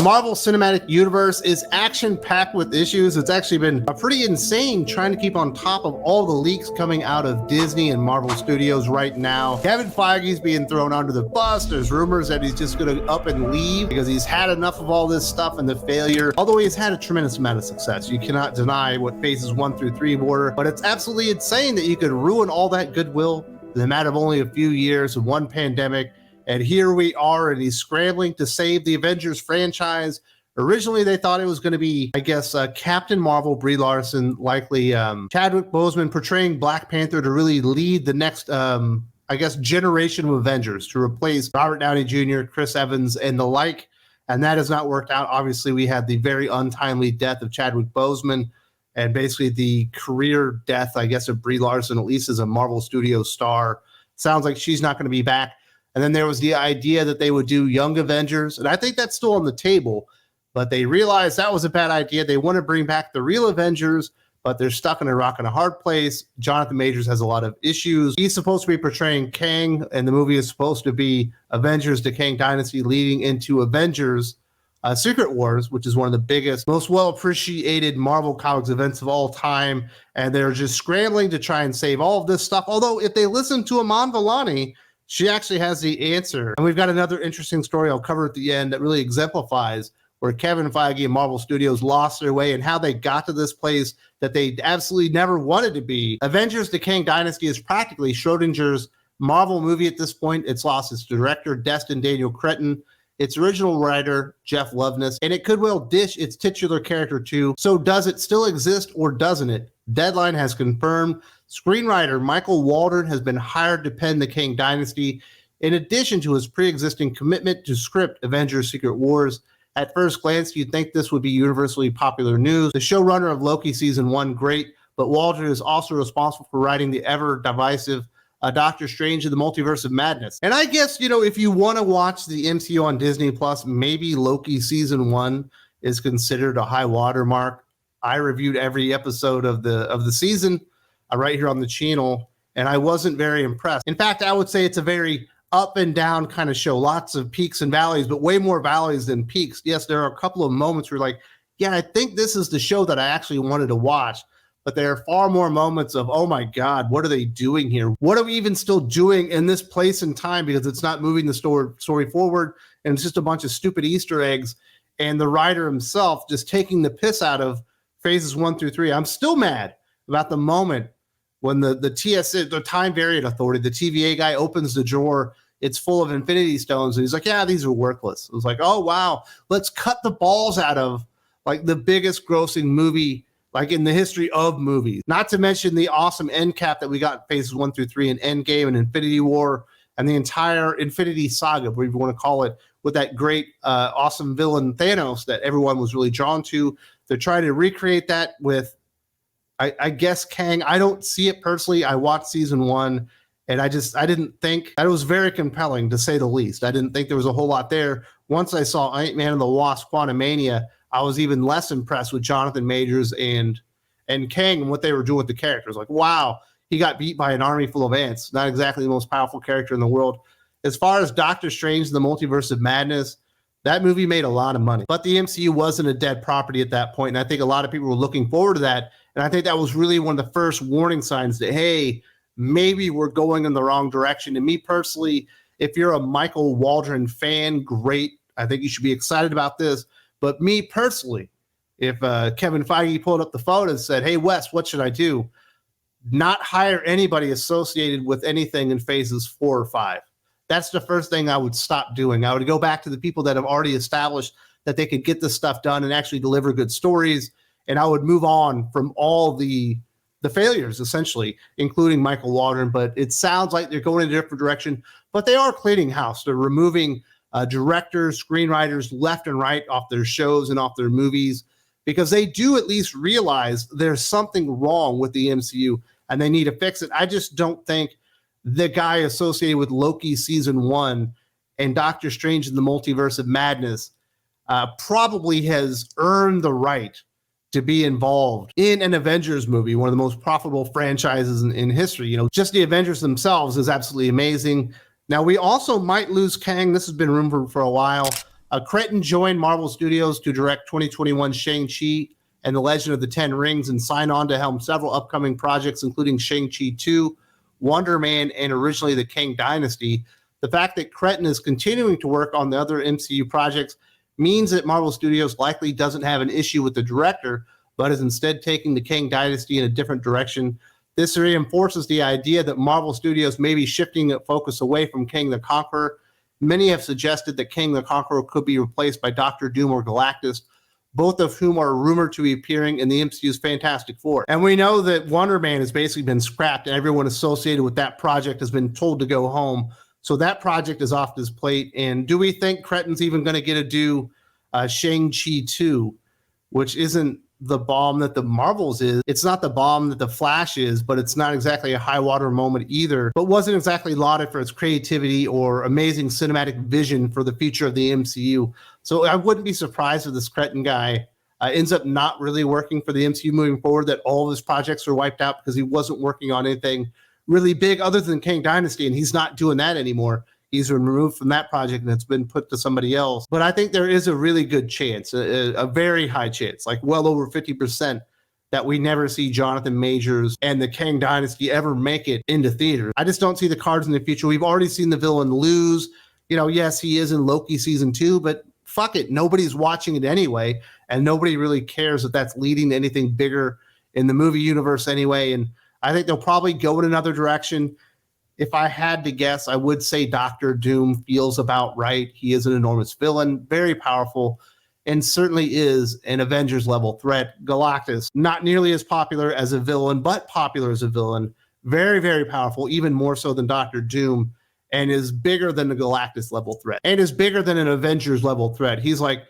Marvel Cinematic Universe is action-packed with issues. It's actually been pretty insane trying to keep on top of all the leaks coming out of Disney and Marvel Studios right now. Kevin Feige's being thrown under the bus. There's rumors that he's just going to up and leave because he's had enough of all this stuff and the failure. Although he's had a tremendous amount of success. You cannot deny what phases 1 through 3 were, but it's absolutely insane that you could ruin all that goodwill in the matter of only a few years of one pandemic. And here we are, and he's scrambling to save the Avengers franchise. Originally, they thought it was going to be, I guess, Captain Marvel, Brie Larson, likely Chadwick Boseman portraying Black Panther to really lead the next, I guess, generation of Avengers to replace Robert Downey Jr., Chris Evans, and the like. And that has not worked out. Obviously, we had the very untimely death of Chadwick Boseman and basically the career death, I guess, of Brie Larson, at least as a Marvel Studios star. Sounds like she's not going to be back. And then there was the idea that they would do Young Avengers, and I think that's still on the table, but they realized that was a bad idea. They want to bring back the real Avengers, but they're stuck in a rock and a hard place. Jonathan Majors has a lot of issues. He's supposed to be portraying Kang, and the movie is supposed to be Avengers to Kang Dynasty leading into Avengers Secret Wars, which is one of the biggest, most well-appreciated Marvel Comics events of all time, and they're just scrambling to try and save all of this stuff. Although if they listen to Iman Vellani, she actually has the answer. And we've got another interesting story I'll cover at the end that really exemplifies where Kevin Feige and Marvel Studios lost their way and how they got to this place that they absolutely never wanted to be. Avengers The Kang Dynasty is practically Schrodinger's Marvel movie at this point. It's lost its director, Destin Daniel Cretton, its original writer, Jeff Loveness, and it could well dish its titular character too. So does it still exist or doesn't it? Deadline has confirmed screenwriter Michael Waldron has been hired to pen the Kang Dynasty, in addition to his pre-existing commitment to script Avengers Secret Wars. At first glance, you'd think this would be universally popular news. The showrunner of Loki Season 1, great, but Waldron is also responsible for writing the ever-divisive Doctor Strange in the Multiverse of Madness. And I guess, you know, if you want to watch the MCU on Disney+, maybe Loki Season 1 is considered a high watermark. I reviewed every episode of the season right here on the channel, and I wasn't very impressed. In fact, I would say it's a very up and down kind of show. Lots of peaks and valleys, but way more valleys than peaks. Yes, there are a couple of moments where you're like, yeah, I think this is the show that I actually wanted to watch. But there are far more moments of, oh my God, what are they doing here? What are we even still doing in this place and time? Because it's not moving the story forward, and it's just a bunch of stupid Easter eggs. And the writer himself just taking the piss out of phases 1 through 3. I'm still mad about the moment when the TSA, the Time Variant Authority, the TVA guy opens the drawer. It's full of Infinity Stones, and he's like, yeah, these are worthless. It was like, oh, wow, let's cut the balls out of like the biggest grossing movie like in the history of movies. Not to mention the awesome end cap that we got in phases 1 through 3 in Endgame and Infinity War and the entire Infinity Saga, whatever you want to call it, with that great, awesome villain Thanos that everyone was really drawn to. They're trying to recreate that with, I guess, Kang. I don't see it personally. I watched season 1, and I didn't think that it was very compelling, to say the least. I didn't think there was a whole lot there. Once I saw Ant-Man and the Wasp: Quantumania, I was even less impressed with Jonathan Majors and Kang and what they were doing with the characters. Like, wow, he got beat by an army full of ants. Not exactly the most powerful character in the world. As far as Doctor Strange and the Multiverse of Madness, that movie made a lot of money. But the MCU wasn't a dead property at that point, and I think a lot of people were looking forward to that. And I think that was really one of the first warning signs that, hey, maybe we're going in the wrong direction. And me personally, if you're a Michael Waldron fan, great. I think you should be excited about this. But me personally, if Kevin Feige pulled up the phone and said, hey, Wes, what should I do? Not hire anybody associated with anything in phases 4 or 5. That's the first thing I would stop doing. I would go back to the people that have already established that they could get this stuff done and actually deliver good stories. And I would move on from all the failures, essentially, including Michael Waldron. But it sounds like they're going in a different direction. But they are cleaning house. They're removing directors, screenwriters left and right off their shows and off their movies, because they do at least realize there's something wrong with the MCU and they need to fix it. I just don't think the guy associated with Loki Season 1 and Doctor Strange in the Multiverse of Madness probably has earned the right to be involved in an Avengers movie, one of the most profitable franchises in history. You know, just the Avengers themselves is absolutely amazing. Now, we also might lose Kang. This has been rumored for a while. Cretton joined Marvel Studios to direct 2021 Shang-Chi and the Legend of the Ten Rings and sign on to helm several upcoming projects, including Shang-Chi 2, Wonder Man, and originally the Kang Dynasty. The fact that Cretton is continuing to work on the other MCU projects means that Marvel Studios likely doesn't have an issue with the director, but is instead taking the Kang Dynasty in a different direction. This reinforces the idea that Marvel Studios may be shifting its focus away from Kang the Conqueror. Many have suggested that Kang the Conqueror could be replaced by Doctor Doom or Galactus, both of whom are rumored to be appearing in the MCU's Fantastic Four. And we know that Wonder Man has basically been scrapped, and everyone associated with that project has been told to go home. So that project is off his plate. And do we think Cretton's even going to get to do Shang-Chi 2, which isn't the bomb that the Marvels is? It's not the bomb that the Flash is, but it's not exactly a high water moment either, but wasn't exactly lauded for its creativity or amazing cinematic vision for the future of the MCU. So I wouldn't be surprised if this Cretton guy ends up not really working for the MCU moving forward, that all of his projects are wiped out because he wasn't working on anything really big other than King Dynasty, and he's not doing that anymore. He's been removed from that project and it's been put to somebody else. But I think there is a really good chance, a very high chance, like well over 50%, that we never see Jonathan Majors and the Kang Dynasty ever make it into theater. I just don't see the cards in the future. We've already seen the villain lose. You know, yes, he is in Loki season 2, but fuck it. Nobody's watching it anyway. And nobody really cares that that's leading to anything bigger in the movie universe anyway. And I think they'll probably go in another direction. If I had to guess, I would say Doctor Doom feels about right. He is an enormous villain, very powerful, and certainly is an Avengers level threat. Galactus, not nearly as popular as a villain, but popular as a villain. Very, very powerful, even more so than Doctor Doom, and is bigger than the Galactus level threat, and is bigger than an Avengers level threat. He's like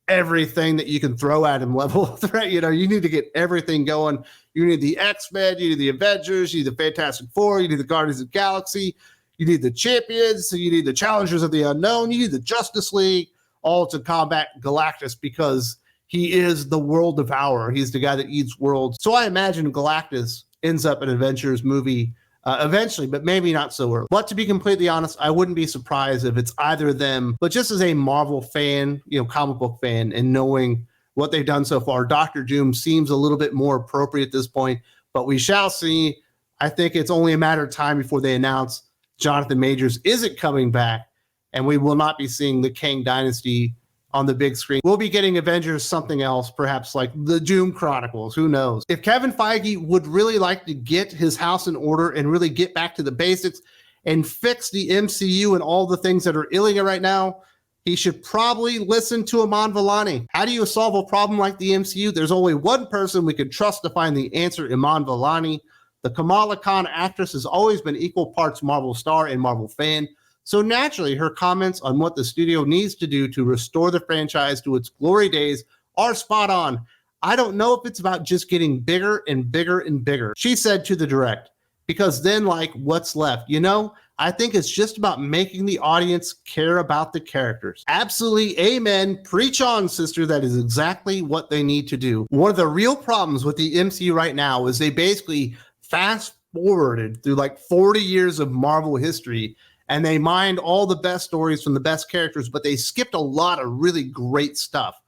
everything that you can throw at him level threat. You know, you need to get everything going. You need the X-Men, you need the Avengers, you need the Fantastic Four, you need the Guardians of the Galaxy, you need the Champions, you need the Challengers of the Unknown, you need the Justice League, all to combat Galactus because he is the world devourer. He's the guy that eats worlds. So I imagine Galactus ends up in an Avengers movie eventually, but maybe not so early. But to be completely honest, I wouldn't be surprised if it's either of them. But just as a Marvel fan, you know, comic book fan, and knowing what they've done so far, Doctor Doom seems a little bit more appropriate at this point, but we shall see. I think it's only a matter of time before they announce Jonathan Majors isn't coming back, and we will not be seeing the Kang Dynasty on the big screen. We'll be getting Avengers something else, perhaps like the Doom Chronicles, who knows. If Kevin Feige would really like to get his house in order and really get back to the basics and fix the MCU and all the things that are ailing it right now, he should probably listen to Iman Vellani. How do you solve a problem like the MCU? There's only one person we could trust to find the answer, Iman Vellani. The Kamala Khan actress has always been equal parts Marvel star and Marvel fan. So naturally, her comments on what the studio needs to do to restore the franchise to its glory days are spot on. I don't know if it's about just getting bigger and bigger and bigger. She said to the Direct, because then like what's left? You know, I think it's just about making the audience care about the characters. Absolutely, amen. Preach on, sister. That is exactly what they need to do. One of the real problems with the MCU right now is they basically fast forwarded through like 40 years of Marvel history, and they mined all the best stories from the best characters, but they skipped a lot of really great stuff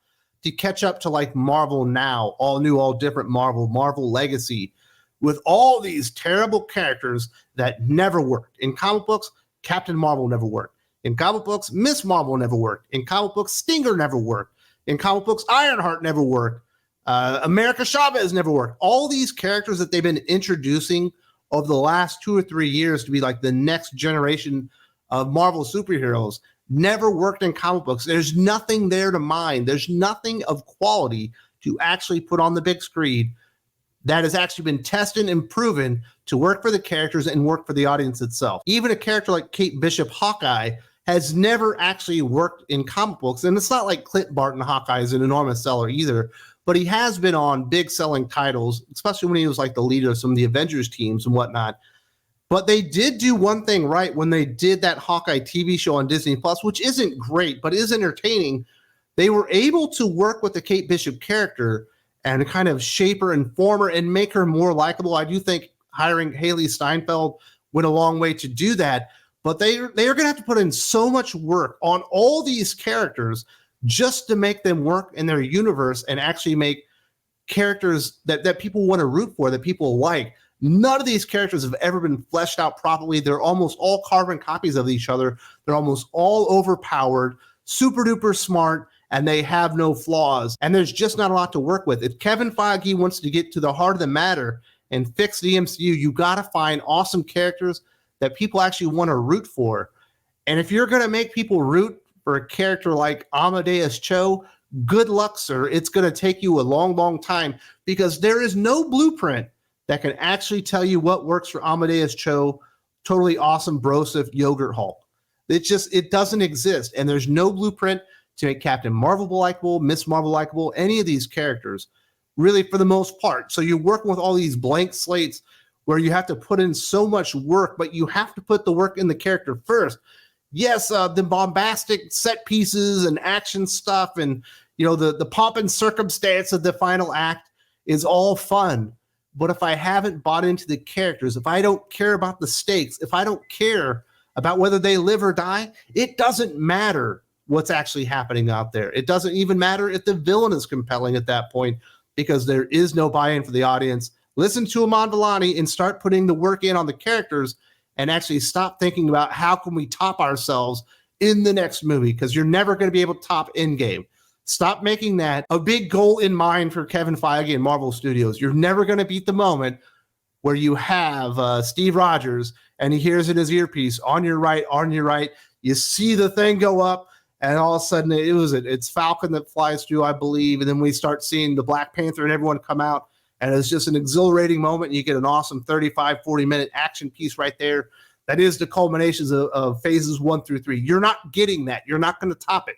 to catch up to like Marvel Now, all new, all different Marvel, Marvel Legacy, with all these terrible characters that never worked. In comic books, Captain Marvel never worked. In comic books, Miss Marvel never worked. In comic books, Stinger never worked. In comic books, Ironheart never worked. America Chavez never worked. All these characters that they've been introducing over the last 2 or 3 years to be like the next generation of Marvel superheroes never worked in comic books. There's nothing there to mine. There's nothing of quality to actually put on the big screen that has actually been tested and proven to work for the characters and work for the audience itself. Even a character like Kate Bishop Hawkeye has never actually worked in comic books. And it's not like Clint Barton Hawkeye is an enormous seller either, but he has been on big selling titles, especially when he was like the leader of some of the Avengers teams and whatnot. But they did do one thing right when they did that Hawkeye TV show on Disney Plus, which isn't great, but is entertaining. They were able to work with the Kate Bishop character and kind of shape her and form her and make her more likable. I do think hiring Haley Steinfeld went a long way to do that, but they are going to have to put in so much work on all these characters just to make them work in their universe and actually make characters that people want to root for, that people like. None of these characters have ever been fleshed out properly. They're almost all carbon copies of each other. They're almost all overpowered, super duper smart, and they have no flaws. And there's just not a lot to work with. If Kevin Feige wants to get to the heart of the matter and fix the MCU, you got to find awesome characters that people actually want to root for. And if you're going to make people root for a character like Amadeus Cho, good luck, sir. It's going to take you a long, long time, because there is no blueprint that can actually tell you what works for Amadeus Cho, totally awesome Broseph Yogurt Hulk. It doesn't exist. And there's no blueprint to make Captain Marvel likable, Miss Marvel likable, any of these characters, really, for the most part. So you're working with all these blank slates where you have to put in so much work, but you have to put the work in the character first. Yes, the bombastic set pieces and action stuff and, you know, the pomp and circumstance of the final act is all fun. But if I haven't bought into the characters, if I don't care about the stakes, if I don't care about whether they live or die, it doesn't matter what's actually happening out there. It doesn't even matter if the villain is compelling at that point, because there is no buy-in for the audience. Listen to Aman Vellani and start putting the work in on the characters, and actually stop thinking about how can we top ourselves in the next movie, because you're never going to be able to top Endgame. Stop making that a big goal in mind for Kevin Feige and Marvel Studios. You're never going to beat the moment where you have Steve Rogers and he hears in his earpiece, on your right, you see the thing go up, and all of a sudden it's Falcon that flies through, I believe, and then we start seeing the Black Panther and everyone come out, and it's just an exhilarating moment, and you get an awesome 35, 40-minute action piece right there. That is the culminations of phases 1 through 3. You're not getting that. You're not going to top it.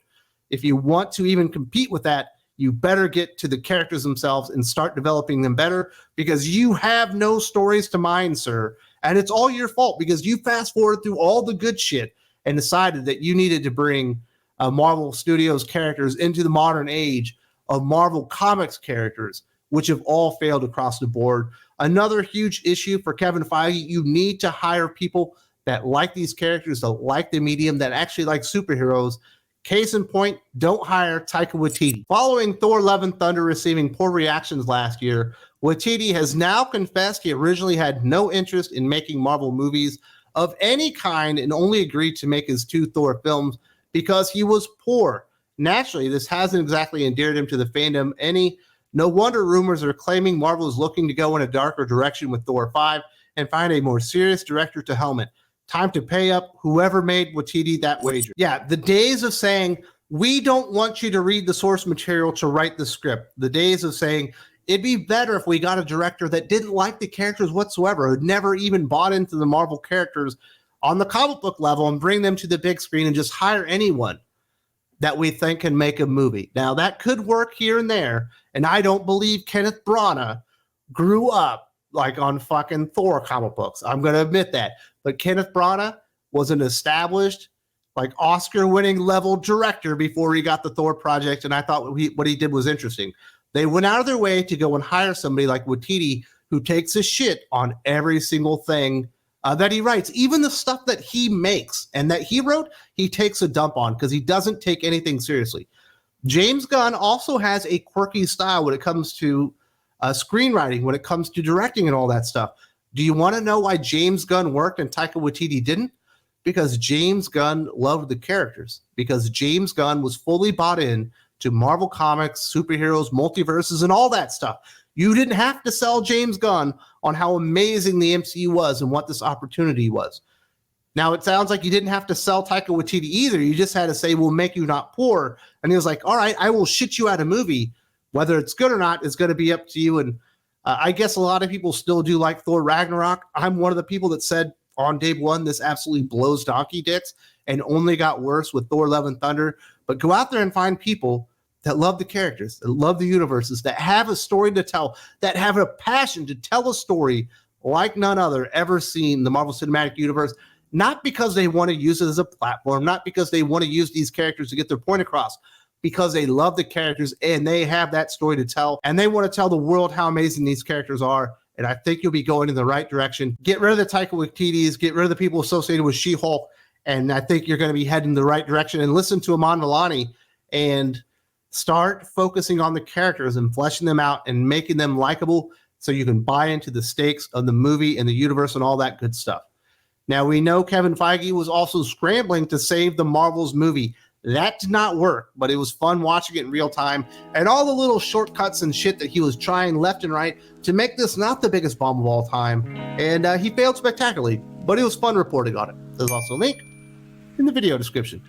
If you want to even compete with that, you better get to the characters themselves and start developing them better, because you have no stories to mine, sir. And it's all your fault, because you fast forward through all the good shit and decided that you needed to bring Marvel Studios characters into the modern age of Marvel Comics characters, which have all failed across the board. Another huge issue for Kevin Feige, you need to hire people that like these characters, that like the medium, that actually like superheroes. Case in point, don't hire Taika Waititi. Following Thor: Love and Thunder receiving poor reactions last year, Waititi has now confessed he originally had no interest in making Marvel movies of any kind and only agreed to make his 2 Thor films because he was poor. Naturally, this hasn't exactly endeared him to the fandom any. No wonder rumors are claiming Marvel is looking to go in a darker direction with Thor 5 and find a more serious director to helm it. Time to pay up whoever made Waititi that wager. Yeah, the days of saying, we don't want you to read the source material to write the script. The days of saying, it'd be better if we got a director that didn't like the characters whatsoever, who'd never even bought into the Marvel characters on the comic book level, and bring them to the big screen and just hire anyone that we think can make a movie. Now, that could work here and there, and I don't believe Kenneth Branagh grew up like on fucking Thor comic books. I'm going to admit that. But Kenneth Branagh was an established, like Oscar-winning level director before he got the Thor project, and I thought what he did was interesting. They went out of their way to go and hire somebody like Waititi, who takes a shit on every single thing that he writes. Even the stuff that he makes and that he wrote, he takes a dump on, because he doesn't take anything seriously. James Gunn also has a quirky style when it comes to screenwriting, when it comes to directing and all that stuff. Do you want to know why James Gunn worked and Taika Waititi didn't? Because James Gunn loved the characters. Because James Gunn was fully bought in to Marvel Comics, superheroes, multiverses, and all that stuff. You didn't have to sell James Gunn on how amazing the MCU was and what this opportunity was. Now, it sounds like you didn't have to sell Taika Waititi either. You just had to say, we'll make you not poor. And he was like, all right, I will shit you out a movie. Whether it's good or not is going to be up to you. And I guess a lot of people still do like Thor Ragnarok. I'm one of the people that said on day one, this absolutely blows donkey dicks, and only got worse with Thor: Love and Thunder. But go out there and find people that love the characters, that love the universes, that have a story to tell, that have a passion to tell a story like none other ever seen in the Marvel Cinematic Universe, not because they want to use it as a platform, not because they want to use these characters to get their point across, because they love the characters and they have that story to tell, and they want to tell the world how amazing these characters are. And I think you'll be going in the right direction. Get rid of the Taika Waititis, get rid of the people associated with She-Hulk, and I think you're going to be heading in the right direction. And listen to Aman Vellani and start focusing on the characters and fleshing them out and making them likable so you can buy into the stakes of the movie and the universe and all that good stuff. Now, we know Kevin Feige was also scrambling to save the Marvels movie. That did not work, but it was fun watching it in real time and all the little shortcuts and shit that he was trying left and right to make this not the biggest bomb of all time. And he failed spectacularly, but it was fun reporting on it. There's also a link in the video description.